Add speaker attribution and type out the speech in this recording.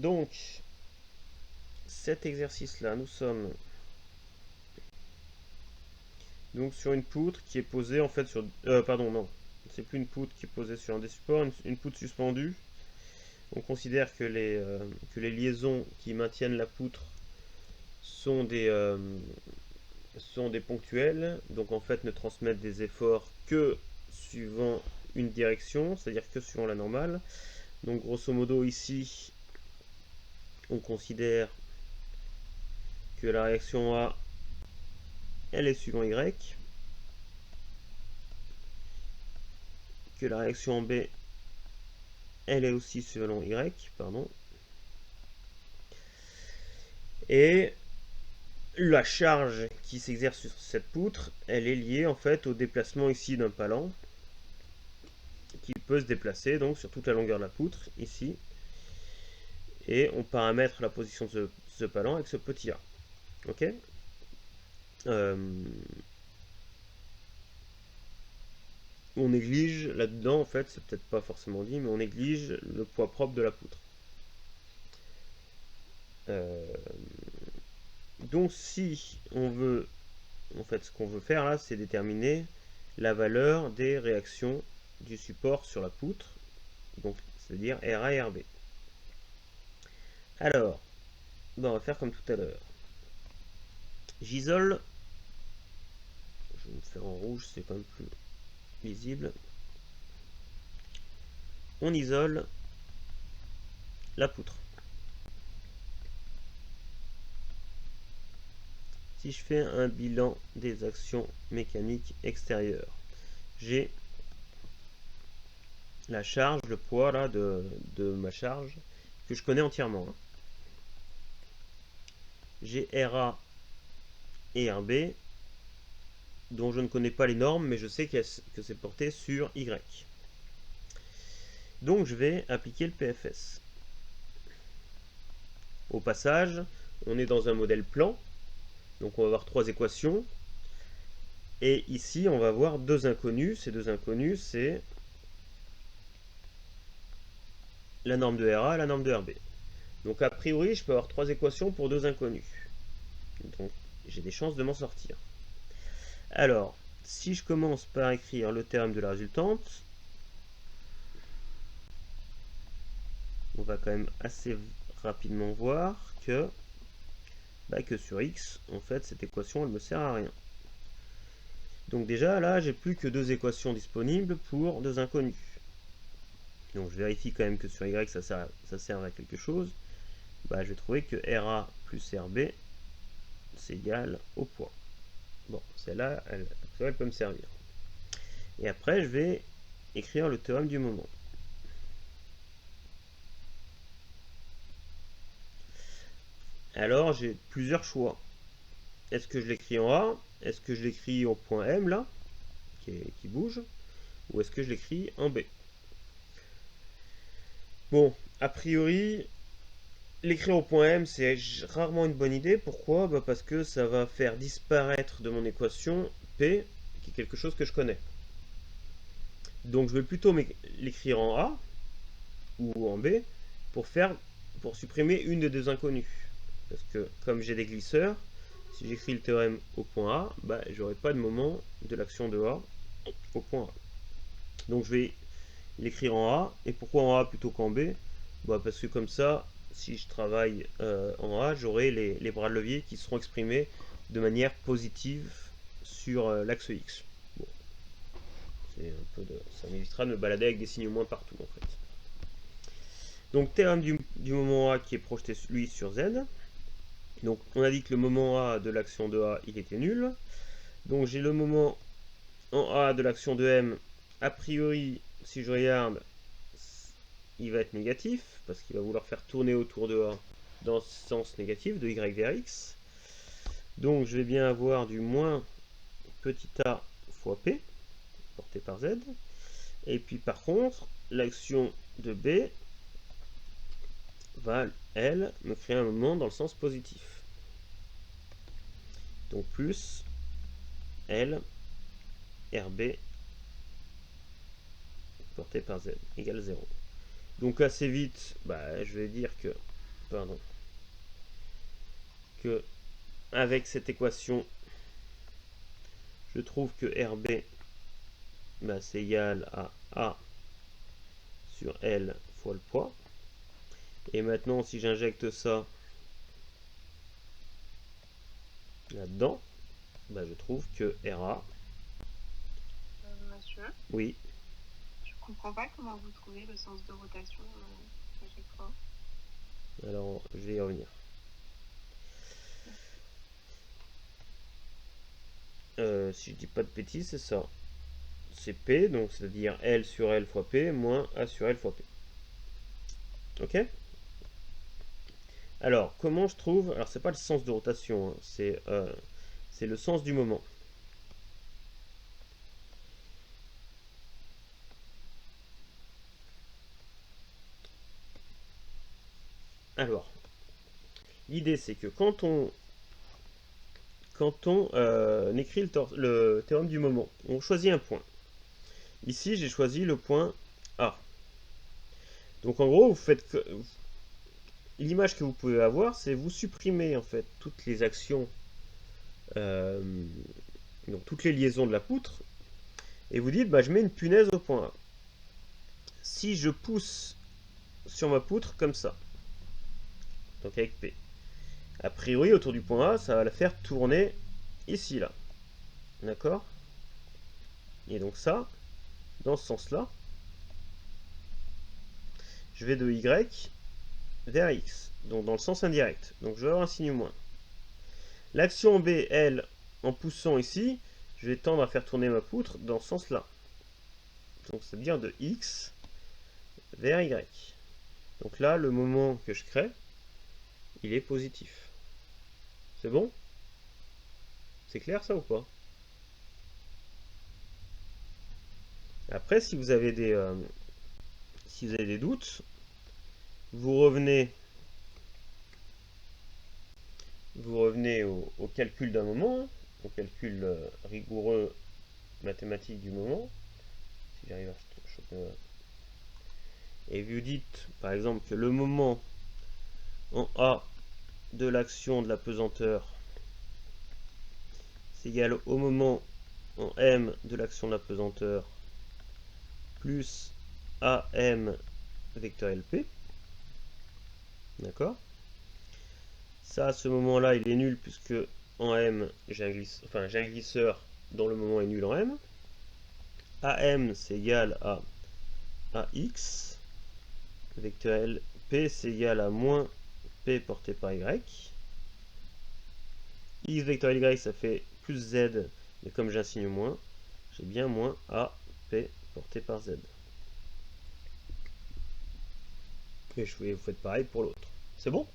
Speaker 1: Donc, cet exercice-là, nous sommes donc sur une poutre qui est posée en fait sur... pardon, non. C'est plus une poutre qui est posée sur un des supports, une poutre suspendue. On considère que les liaisons qui maintiennent la poutre sont des ponctuelles, donc en fait ne transmettent des efforts que suivant une direction, c'est-à-dire que suivant la normale. Donc grosso modo ici, on considère que la réaction A, elle est suivant Y, que la réaction B, elle est aussi suivant Y, pardon. Et la charge qui s'exerce sur cette poutre, elle est liée en fait au déplacement ici d'un palan qui peut se déplacer donc sur toute la longueur de la poutre ici. Et on paramètre la position de ce palan avec ce petit a. Ok. On néglige là-dedans, en fait, c'est peut-être pas forcément dit, mais on néglige le poids propre de la poutre. Donc si on veut, en fait, ce qu'on veut faire là, c'est déterminer la valeur des réactions du support sur la poutre, donc c'est-à-dire RA et RB. Alors, on va faire comme tout à l'heure. J'isole, je vais me faire en rouge, c'est quand même plus visible. On isole la poutre. Si je fais un bilan des actions mécaniques extérieures, j'ai la charge, le poids là de ma charge que je connais entièrement. J'ai RA et RB dont je ne connais pas les normes, mais je sais que c'est porté sur Y. Donc je vais appliquer le PFS. Au passage, on est dans un modèle plan, donc on va avoir trois équations. Et ici, on va avoir deux inconnus. Ces deux inconnus, c'est la norme de RA et la norme de RB. Donc a priori, je peux avoir trois équations pour deux inconnus. Donc j'ai des chances de m'en sortir. Alors, si je commence par écrire le théorème de la résultante, on va quand même assez rapidement voir que sur x, en fait, cette équation, elle me sert à rien. Donc déjà, là, j'ai plus que deux équations disponibles pour deux inconnus. Donc je vérifie quand même que sur y, ça sert à quelque chose. Je vais trouver que RA plus RB, c'est égal au poids. Bon, celle-là, elle peut me servir. Et après, je vais écrire le théorème du moment. Alors, j'ai plusieurs choix. Est-ce que je l'écris en A? Est-ce que je l'écris au point M, là, qui bouge? Ou est-ce que je l'écris en B? Bon, a priori, l'écrire au point M, c'est rarement une bonne idée. Pourquoi? Parce que ça va faire disparaître de mon équation P, qui est quelque chose que je connais. Donc je vais plutôt l'écrire en A ou en B pour supprimer une des deux inconnues. Parce que comme j'ai des glisseurs, si j'écris le théorème au point A, j'aurai pas de moment de l'action de A au point A. Donc je vais l'écrire en A. Et pourquoi en A plutôt qu'en B? Parce que comme ça, si je travaille en A, j'aurai les bras de levier qui seront exprimés de manière positive sur l'axe X. Bon. Ça m'évitera de me balader avec des signes moins partout en fait. Donc théorème du moment A qui est projeté lui sur Z. Donc on a dit que le moment A de l'action de A il était nul. Donc j'ai le moment en A de l'action de M. A priori, si je regarde, il va être négatif parce qu'il va vouloir faire tourner autour de A dans ce sens négatif de Y vers X. Donc je vais bien avoir du moins petit a fois P porté par Z. Et puis par contre, l'action de B va, elle, me créer un moment dans le sens positif. Donc plus L RB porté par Z égale 0. Donc assez vite, je vais dire que pardon, que avec cette équation, je trouve que RB, bah, c'est égal à A sur L fois le poids. Et maintenant, si j'injecte ça là-dedans, bah, je trouve que RA,
Speaker 2: Monsieur,
Speaker 1: oui,
Speaker 2: je comprends pas comment vous trouvez le sens de rotation à chaque fois.
Speaker 1: alors je vais y revenir. Si je dis pas de bêtises, c'est ça. C'est P, donc c'est-à-dire L sur L fois P, moins A sur L fois P. Ok? Alors, comment je trouve... Alors, c'est pas le sens de rotation, hein, c'est le sens du moment. Alors, l'idée c'est que quand on écrit le théorème du moment, on choisit un point. Ici, j'ai choisi le point A. Donc en gros, vous faites l'image que vous pouvez avoir, c'est vous supprimez en fait toutes les actions, euh, donc toutes les liaisons de la poutre, et vous dites, bah, je mets une punaise au point A. Si je pousse sur ma poutre comme ça, donc avec P, a priori autour du point A, ça va la faire tourner ici là, d'accord? Et donc ça, dans ce sens-là, je vais de Y vers X, donc dans le sens indirect. Donc je vais avoir un signe moins. L'action B, elle, en poussant ici, je vais tendre à faire tourner ma poutre dans ce sens-là. Donc c'est-à-dire de X vers Y. Donc là, le moment que je crée, il est positif. C'est bon? C'est clair ça ou pas? Après, si vous avez des doutes, vous revenez au calcul d'un moment, au calcul rigoureux mathématique du moment. Si j'arrive à choper. Et vous dites, par exemple, que le moment en A de l'action de la pesanteur, c'est égal au moment en M de l'action de la pesanteur plus AM vecteur LP. D'accord? Ça, à ce moment-là, il est nul puisque en M, j'ai un glisseur dont le moment est nul en M. AM, c'est égal à AX. Vecteur LP, c'est égal à moins P porté par Y. X vecteur Y, ça fait plus Z, mais comme j'ai un signe moins, j'ai bien moins AP porté par Z. Et vous faites pareil pour l'autre. C'est bon?